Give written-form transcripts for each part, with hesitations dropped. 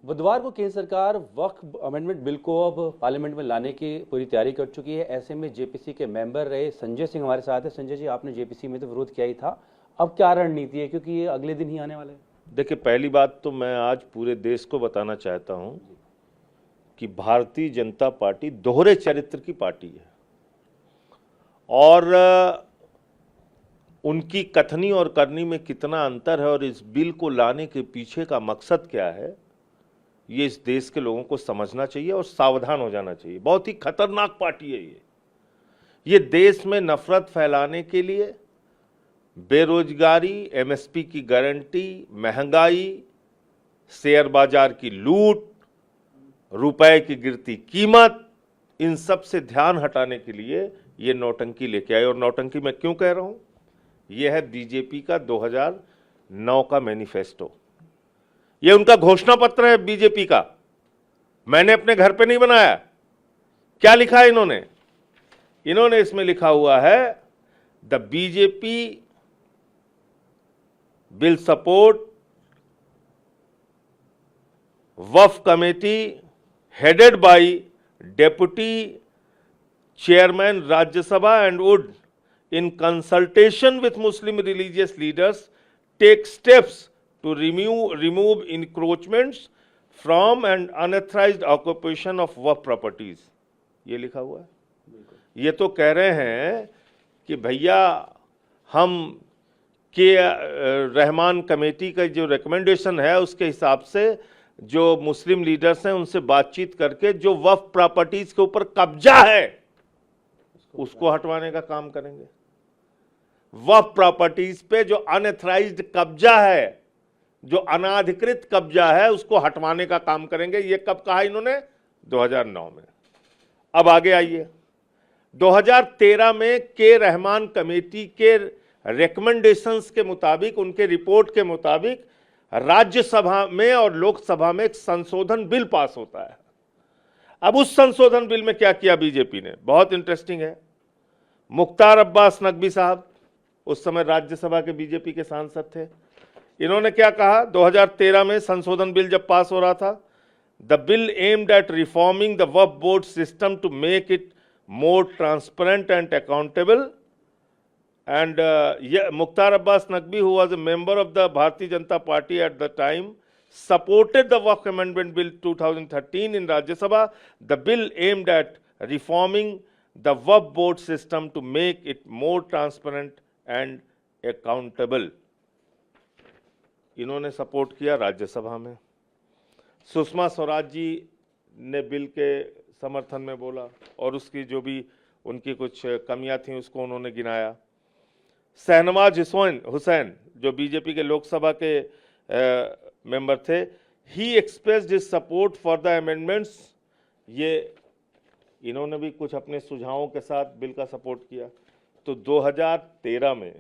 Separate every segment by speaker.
Speaker 1: बुधवार को केंद्र सरकार वक्फ अमेंडमेंट बिल को अब पार्लियामेंट में लाने की पूरी तैयारी कर चुकी है। ऐसे में जेपीसी के मेंबर रहे संजय सिंह हमारे साथ है। संजय जी, आपने जेपीसी में तो विरोध किया ही था, अब क्या रणनीति है, क्योंकि ये अगले दिन ही आने वाले हैं?
Speaker 2: देखिए, पहली बात तो मैं आज पूरे देश को बताना चाहता हूं कि भारतीय जनता पार्टी दोहरे चरित्र की पार्टी है और उनकी कथनी और करनी में कितना अंतर है और इस बिल को लाने के पीछे का मकसद क्या है, ये इस देश के लोगों को समझना चाहिए और सावधान हो जाना चाहिए। बहुत ही खतरनाक पार्टी है ये देश में नफरत फैलाने के लिए बेरोजगारी, एमएसपी की गारंटी, महंगाई, शेयर बाजार की लूट, रुपए की गिरती कीमत, इन सब से ध्यान हटाने के लिए ये नौटंकी लेके आए। और नौटंकी मैं क्यों कह रहा हूं, यह है बीजेपी का 2009 का मैनिफेस्टो। ये उनका घोषणा पत्र है बीजेपी का, मैंने अपने घर पे नहीं बनाया। क्या लिखा है इन्होंने इसमें लिखा हुआ है, the BJP will support Waqf committee headed by Deputy Chairman Rajya and would, in consultation with Muslim religious leaders, take steps to remove encroachments from and unauthorized occupation of Waqf properties। ये लिखा हुआ है। ये तो कह रहे हैं कि भैया हम के रहमान कमेटी का जो रिकमेंडेशन है उसके हिसाब से जो मुस्लिम लीडर्स हैं उनसे बातचीत करके जो वक्फ प्रॉपर्टीज के ऊपर कब्जा है उसको हटवाने का काम करेंगे। वक्फ प्रॉपर्टीज पे जो अनऑथराइज्ड कब्जा है, जो अनाधिकृत कब्जा है, उसको हटवाने का काम करेंगे। ये कब कहा इन्होंने? 2009 में। अब आगे आइए, 2013 में के रहमान कमेटी के रिकमेंडेशंस के मुताबिक, उनके रिपोर्ट के मुताबिक राज्यसभा में और लोकसभा में एक संशोधन बिल पास होता है। अब उस संशोधन बिल में क्या किया बीजेपी ने, बहुत इंटरेस्टिंग है। मुख्तार अब्बास नकवी साहब उस समय राज्यसभा के बीजेपी के सांसद थे। इन्होंने क्या कहा, 2013 में संशोधन बिल जब पास हो रहा था, the bill aimed at reforming the Waqf board system to make it more transparent and accountable. And Mukhtar Abbas Naqvi, who was a member of the Bharatiya Janata Party at the time, supported the Waqf Amendment Bill 2013 in Rajya Sabha. The bill aimed at reforming the Waqf board system to make it more transparent and accountable. इन्होंने support किया राज्यसभा में। सुषमा स्वराज जी ने bill के समर्थन में बोला और उसकी जो भी उनकी कुछ कमियां थीं उसको उन्होंने गिनाया। शहनवाज हुसैन जो बीजेपी के लोकसभा के मेंबर थे, he expressed his support for the amendments. ये इन्होंने भी कुछ अपने सुझावों के साथ बिल का सपोर्ट किया। तो 2013 में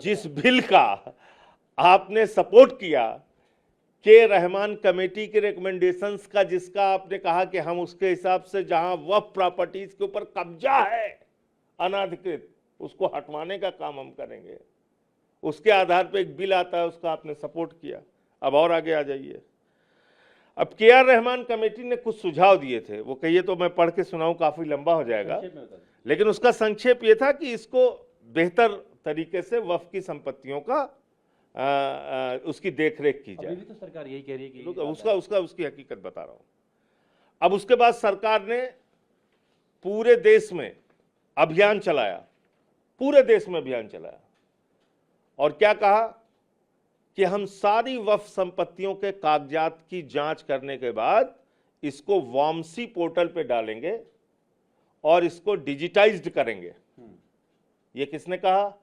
Speaker 2: जिस बिल का आपने सपोर्ट किया, के रहमान कमेटी के रिकमेंडेशंस का, जिसका आपने कहा कि हम उसके हिसाब से जहां वक्फ प्रॉपर्टीज के ऊपर कब्जा है अनाधिकृत, उसको हटवाने का काम हम करेंगे, उसके आधार पे एक बिल आता है, उसका आपने सपोर्ट किया। अब और आगे आ जाइए। अब के आर रहमान कमेटी ने कुछ सुझाव दिए थे, वो कहिए तो मैं पढ़ के सुनाऊं, काफी लंबा हो जाएगा, लेकिन उसका संक्षेप ये था कि इसको बेहतर तरीके से वक्फ की संपत्तियों का उसकी देखरेख की जाए।
Speaker 1: तो सरकार यही कह रही है कि
Speaker 2: उसकी हकीकत बता रहा हूं। अब उसके बाद सरकार ने पूरे देश में अभियान चलाया, और क्या कहा कि हम सारी वक्फ संपत्तियों के कागजात की जांच करने के बाद इसको वामसी पोर्टल पे डालेंगे और इसको डिजिटाइज्ड करेंगे। ये किसने कहा?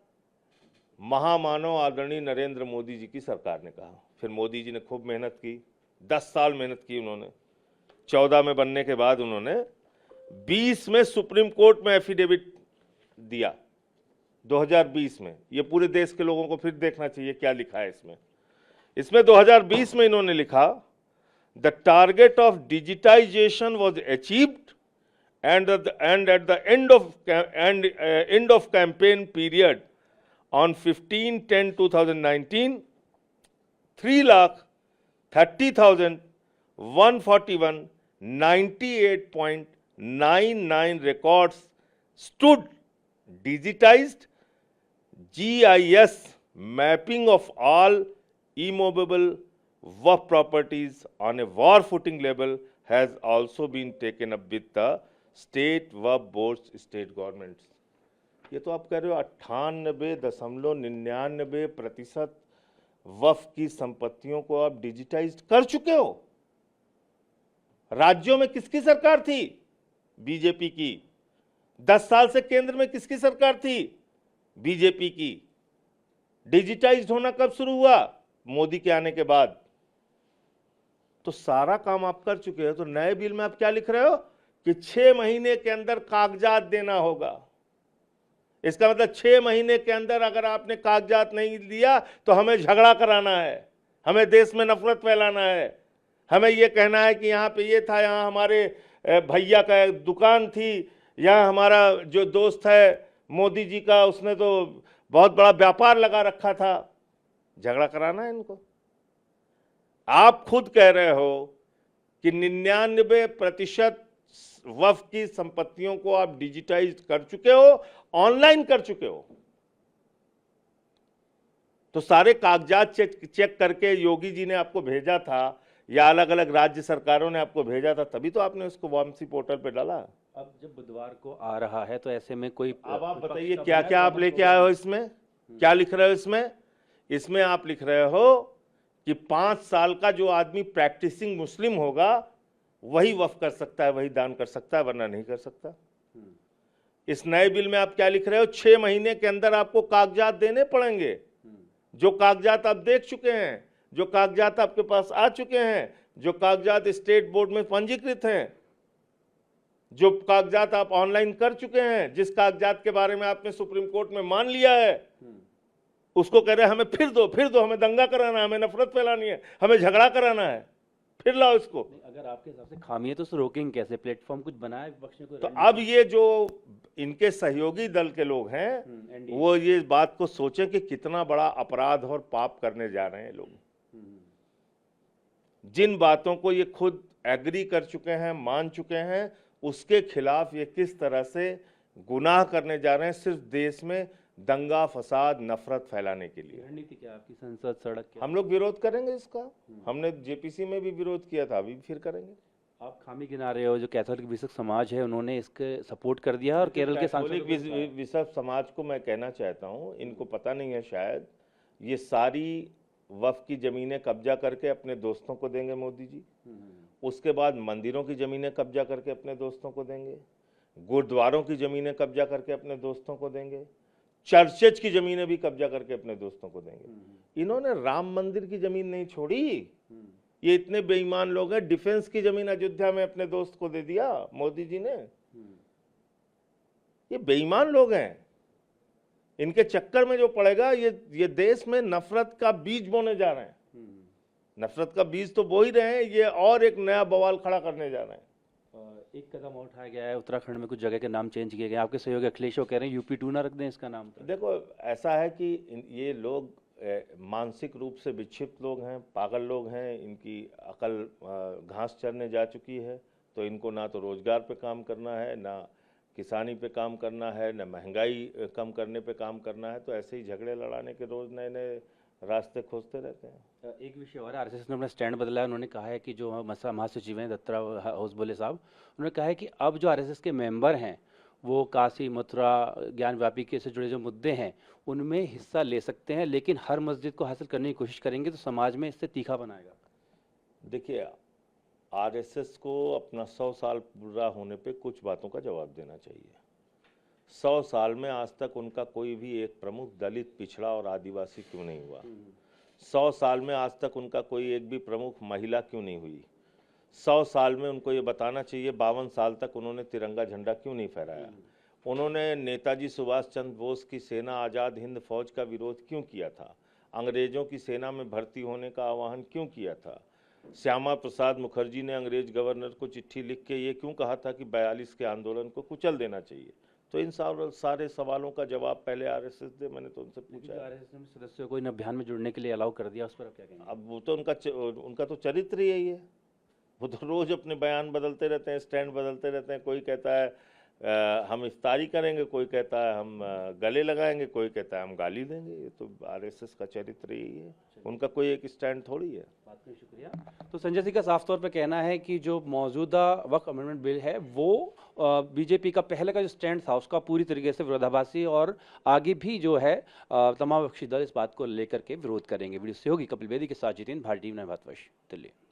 Speaker 2: महामानव आदरणीय नरेंद्र मोदी जी की सरकार ने कहा। फिर मोदी जी ने खूब मेहनत की, 10 साल मेहनत की उन्होंने। 14 में बनने के बाद उन्होंने 20 में सुप्रीम कोर्ट में एफिडेविट दिया, 2020 में। ये पूरे देश के लोगों को फिर देखना चाहिए क्या लिखा है इसमें 2020 में इन्होंने लिखा, the target of digitisation was achieved and at the end of campaign period on 15/10/2019, 3,30,000 141, 98.99 records stood digitized. GIS mapping of all immovable work properties on a war footing level has also been taken up with the state work boards, state governments. ये तो आप कह रहे हो 98.99% वक्फ की संपत्तियों को आप डिजिटाइज कर चुके हो। राज्यों में किसकी सरकार थी? बीजेपी की। 10 साल से केंद्र में किसकी सरकार थी? बीजेपी की। डिजिटाइज होना कब शुरू हुआ? मोदी के आने के बाद। तो सारा काम आप कर चुके हो। तो नए बिल में आप क्या लिख रहे हो कि 6 महीने के अंदर कागजात देना होगा। इसका मतलब 6 महीने के अंदर अगर आपने कागजात नहीं दिया तो हमें झगड़ा कराना है, हमें देश में नफरत फैलाना है, हमें यह कहना है कि यहाँ पे ये था, यहाँ हमारे भैया का दुकान थी, यहाँ हमारा जो दोस्त है मोदी जी का, उसने तो बहुत बड़ा व्यापार लगा रखा था। झगड़ा कराना है इनको। आप खुद कह रहे हो कि 99% वक्फ की संपत्तियों को आप डिजिटाइज कर चुके हो, ऑनलाइन कर चुके हो। तो सारे कागजात चेक करके योगी जी ने आपको भेजा था या अलग अलग राज्य सरकारों ने आपको भेजा था, तभी तो आपने उसको वामसी पोर्टल पे डाला।
Speaker 1: अब जब बुधवार को आ रहा है तो ऐसे में कोई,
Speaker 2: अब आप बताइए क्या क्या आप लेके आए हो इसमें? क्या लिख रहे हो इसमें? इसमें आप लिख रहे हो कि 5 साल का जो आदमी प्रैक्टिसिंग मुस्लिम होगा वही वक्फ कर सकता है, वही दान कर सकता है, वरना नहीं कर सकता। इस नए बिल में आप क्या लिख रहे हो? 6 महीने के अंदर आपको कागजात देने पड़ेंगे। जो कागजात आप देख चुके हैं, जो कागजात आपके पास आ चुके हैं, जो कागजात स्टेट बोर्ड में पंजीकृत हैं, जो कागजात आप ऑनलाइन कर चुके हैं, जिस कागजात के बारे में आपने सुप्रीम कोर्ट में मान लिया है, उसको कह रहे हैं हमें फिर दो, हमें दंगा कराना है, हमें नफरत फैलानी है, हमें झगड़ा कराना है, फिर लाओ इसको।
Speaker 1: अगर आपके हिसाब से खामी है तो उसे रोकेंगे कैसे? प्लेटफॉर्म कुछ बनाया विपक्ष ने?
Speaker 2: तो अब ये जो इनके सहयोगी दल के लोग हैं वो ये बात को सोचें कि कितना बड़ा अपराध और पाप करने जा रहे हैं लोग। जिन बातों को ये खुद एग्री कर चुके हैं, मान चुके हैं, उसके खिलाफ ये किस तरह से गुनाह करने जा रहे हैं, सिर्फ देश में दंगा फसाद नफरत फैलाने के लिए।
Speaker 1: रणनीति क्या आपकी? संसद, सड़क क्या?
Speaker 2: हम लोग विरोध करेंगे इसका। हमने जेपीसी में भी विरोध किया था, अभी फिर करेंगे।
Speaker 1: आप खामी गिना रहे हो, जो कैथोलिक बिशप समाज है उन्होंने इसके सपोर्ट कर दिया और केरल के
Speaker 2: कैथोलिक बिशप समाज को मैं कहना चाहता हूँ, इनको पता नहीं है शायद, ये सारी वक्फ की जमीनें कब्जा करके अपने दोस्तों को देंगे मोदी जी। उसके बाद मंदिरों की जमीनें कब्जा करके अपने दोस्तों को देंगे, गुरुद्वारों की जमीनें कब्जा करके अपने दोस्तों को देंगे, चर्चेज की जमीनें भी कब्जा करके अपने दोस्तों को देंगे। इन्होंने राम मंदिर की जमीन नहीं छोड़ी। ये इतने बेईमान लोग हैं। डिफेंस की जमीन अयोध्या में अपने दोस्त को दे दिया मोदी जी ने। ये बेईमान लोग हैं। इनके चक्कर में जो पड़ेगा, ये देश में नफरत का बीज बोने जा रहे हैं। नफरत का बीज तो बो ही रहे हैं, ये और एक नया बवाल खड़ा करने जा रहे हैं।
Speaker 1: एक कदम और उठाया गया है, उत्तराखंड में कुछ जगह के नाम चेंज किए गए। आपके सहयोगी अखिलेश कह रहे हैं यूपी 2 ना रख दें इसका नाम।
Speaker 2: देखो ऐसा है कि ये लोग मानसिक रूप से विक्षिप्त लोग हैं, पागल लोग हैं। इनकी अकल घास चरने जा चुकी है। तो इनको ना तो रोजगार पे काम करना है, ना किसानी पे काम करना है, ना महंगाई कम करने पे काम करना है। तो ऐसे ही झगड़े लड़ाने के रोज नए नए रास्ते खोजते रहते हैं।
Speaker 1: एक विषय और, आरएसएस ने अपना स्टैंड बदला है। उन्होंने कहा है कि जो महासचिव हैं दत्ता होसबोले साहब, उन्होंने कहा है कि अब जो आरएसएस के मेंबर हैं वो काशी मथुरा ज्ञान व्यापी से जुड़े जो मुद्दे हैं उनमें हिस्सा ले सकते हैं, लेकिन हर मस्जिद को हासिल करने की कोशिश करेंगे तो समाज में इससे तीखा बनाएगा।
Speaker 2: देखिए, आरएसएस को अपना 100 साल पूरा होने पे कुछ बातों का जवाब देना चाहिए। 100 साल में आज तक उनका कोई भी एक प्रमुख दलित, पिछड़ा और आदिवासी क्यों नहीं हुआ? 100 साल में आज तक उनका कोई एक भी प्रमुख महिला क्यों नहीं हुई? 100 साल में उनको ये बताना चाहिए 52 साल तक उन्होंने तिरंगा झंडा क्यों नहीं फहराया? उन्होंने नेताजी सुभाष चंद्र बोस की सेना आज़ाद हिंद फौज का विरोध क्यों किया था? अंग्रेजों की सेना में भर्ती होने का आह्वान क्यों किया था? श्यामा प्रसाद मुखर्जी ने अंग्रेज गवर्नर को चिट्ठी लिख के ये क्यों कहा था कि 42 के आंदोलन को कुचल देना चाहिए? तो इन सारे सवालों का जवाब पहले आरएसएस दे। मैंने तो उनसे पूछा।
Speaker 1: आरएसएस ने सदस्यों को इन अभियान में जुड़ने के लिए अलाउ कर दिया, उस पर आप क्या कहेंगे?
Speaker 2: अब वो तो उनका तो चरित्र ही यही है। वो तो रोज अपने बयान बदलते रहते हैं, स्टैंड बदलते रहते हैं। कोई कहता है हम इफ्तारी करेंगे, कोई कहता है हम गले लगाएंगे, कोई कहता है हम गाली देंगे। ये तो आरएसएस का चरित्र यही है, उनका कोई एक स्टैंड थोड़ी है।
Speaker 1: बात का शुक्रिया। तो संजय सिंह का साफ तौर पर कहना है कि जो मौजूदा वक्फ अमेंडमेंट बिल है वो बीजेपी का पहले का जो स्टैंड था उसका पूरी तरीके से विरोधाभासी, और आगे भी जो है तमाम विपक्षी दल इस बात को लेकर के विरोध करेंगे। वीडियो सहयोगी कपिल बेदी के साथ जितेंद्र भारती, भारतवर्ष, दिल्ली।